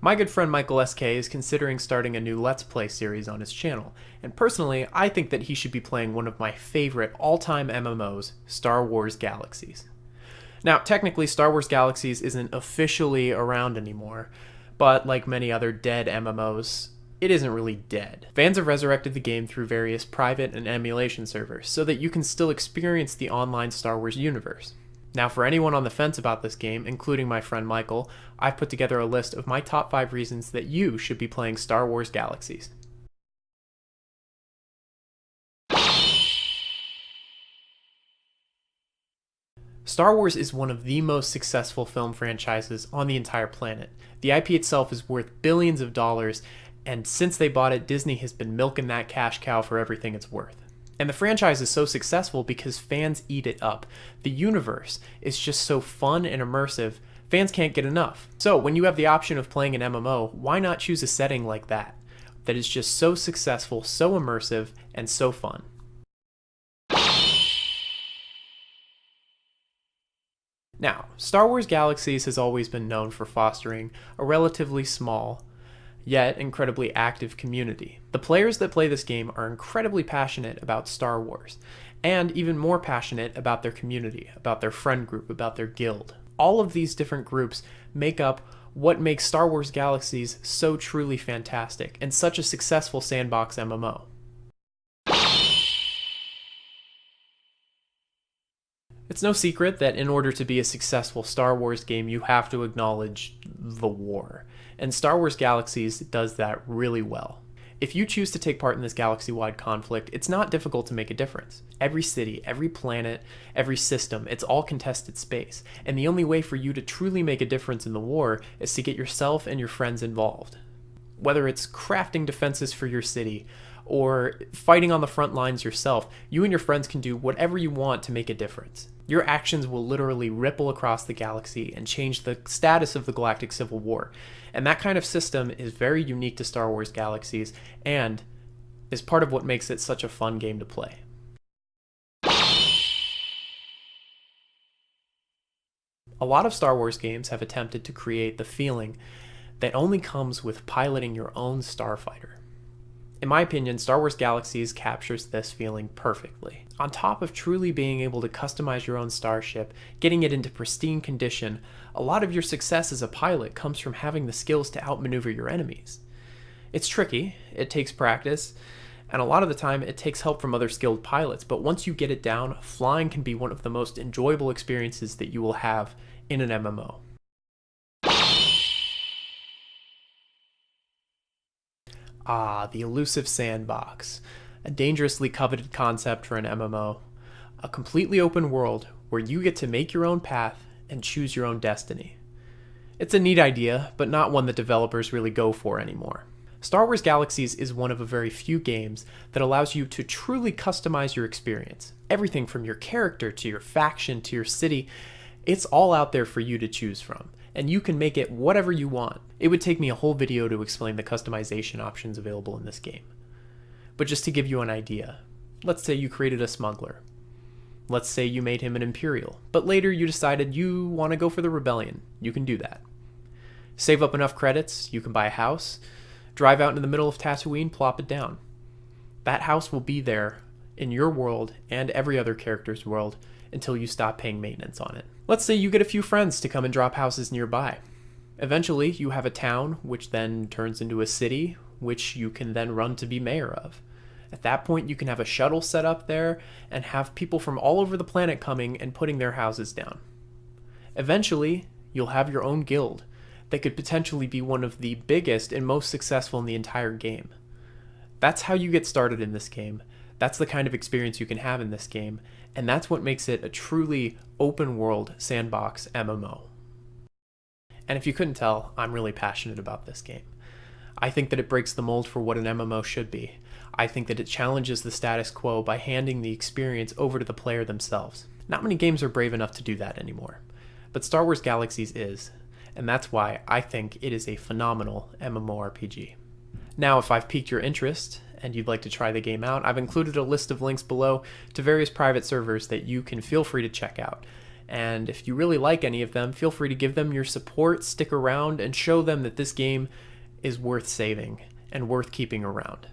My good friend Michael SK is considering starting a new Let's Play series on his channel, and personally, I think that he should be playing one of my favorite all-time MMOs, Star Wars Galaxies. Now, technically, Star Wars Galaxies isn't officially around anymore, but like many other dead MMOs, it isn't really dead. Fans have resurrected the game through various private and emulation servers, so that you can still experience the online Star Wars universe. Now, for anyone on the fence about this game, including my friend Michael, I've put together a list of my top 5 reasons that you should be playing Star Wars Galaxies. Star Wars is one of the most successful film franchises on the entire planet. The IP itself is worth billions of dollars, and since they bought it, Disney has been milking that cash cow for everything it's worth. And the franchise is so successful because fans eat it up. The universe is just so fun and immersive, fans can't get enough. So when you have the option of playing an MMO, why not choose a setting like that is just so successful, so immersive, and so fun? Now, Star Wars Galaxies has always been known for fostering a relatively small, yet incredibly active community. The players that play this game are incredibly passionate about Star Wars, and even more passionate about their community, about their friend group, about their guild. All of these different groups make up what makes Star Wars Galaxies so truly fantastic, and such a successful sandbox MMO. It's no secret that in order to be a successful Star Wars game, you have to acknowledge the war. And Star Wars Galaxies does that really well. If you choose to take part in this galaxy-wide conflict, it's not difficult to make a difference. Every city, every planet, every system, it's all contested space. And the only way for you to truly make a difference in the war is to get yourself and your friends involved. Whether it's crafting defenses for your city, or fighting on the front lines yourself, you and your friends can do whatever you want to make a difference. Your actions will literally ripple across the galaxy and change the status of the Galactic Civil War. And that kind of system is very unique to Star Wars Galaxies and is part of what makes it such a fun game to play. A lot of Star Wars games have attempted to create the feeling that only comes with piloting your own starfighter. In my opinion, Star Wars Galaxies captures this feeling perfectly. On top of truly being able to customize your own starship, getting it into pristine condition, a lot of your success as a pilot comes from having the skills to outmaneuver your enemies. It's tricky, it takes practice, and a lot of the time it takes help from other skilled pilots, but once you get it down, flying can be one of the most enjoyable experiences that you will have in an MMO. The elusive sandbox, a dangerously coveted concept for an MMO, a completely open world where you get to make your own path and choose your own destiny. It's a neat idea, but not one that developers really go for anymore. Star Wars Galaxies is one of a very few games that allows you to truly customize your experience. Everything from your character to your faction to your city, it's all out there for you to choose from, and you can make it whatever you want. It would take me a whole video to explain the customization options available in this game. But just to give you an idea, let's say you created a smuggler. Let's say you made him an Imperial, but later you decided you want to go for the Rebellion. You can do that. Save up enough credits, you can buy a house, drive out into the middle of Tatooine, plop it down. That house will be there in your world and every other character's world until you stop paying maintenance on it. Let's say you get a few friends to come and drop houses nearby. Eventually, you have a town, which then turns into a city, which you can then run to be mayor of. At that point, you can have a shuttle set up there and have people from all over the planet coming and putting their houses down. Eventually, you'll have your own guild that could potentially be one of the biggest and most successful in the entire game. That's how you get started in this game. That's the kind of experience you can have in this game, and that's what makes it a truly open world sandbox MMO. And if you couldn't tell, I'm really passionate about this game. I think that it breaks the mold for what an MMO should be. I think that it challenges the status quo by handing the experience over to the player themselves. Not many games are brave enough to do that anymore, but Star Wars Galaxies is, and that's why I think it is a phenomenal MMORPG. Now, if I've piqued your interest and you'd like to try the game out, I've included a list of links below to various private servers that you can feel free to check out. And if you really like any of them, feel free to give them your support, stick around, and show them that this game is worth saving and worth keeping around.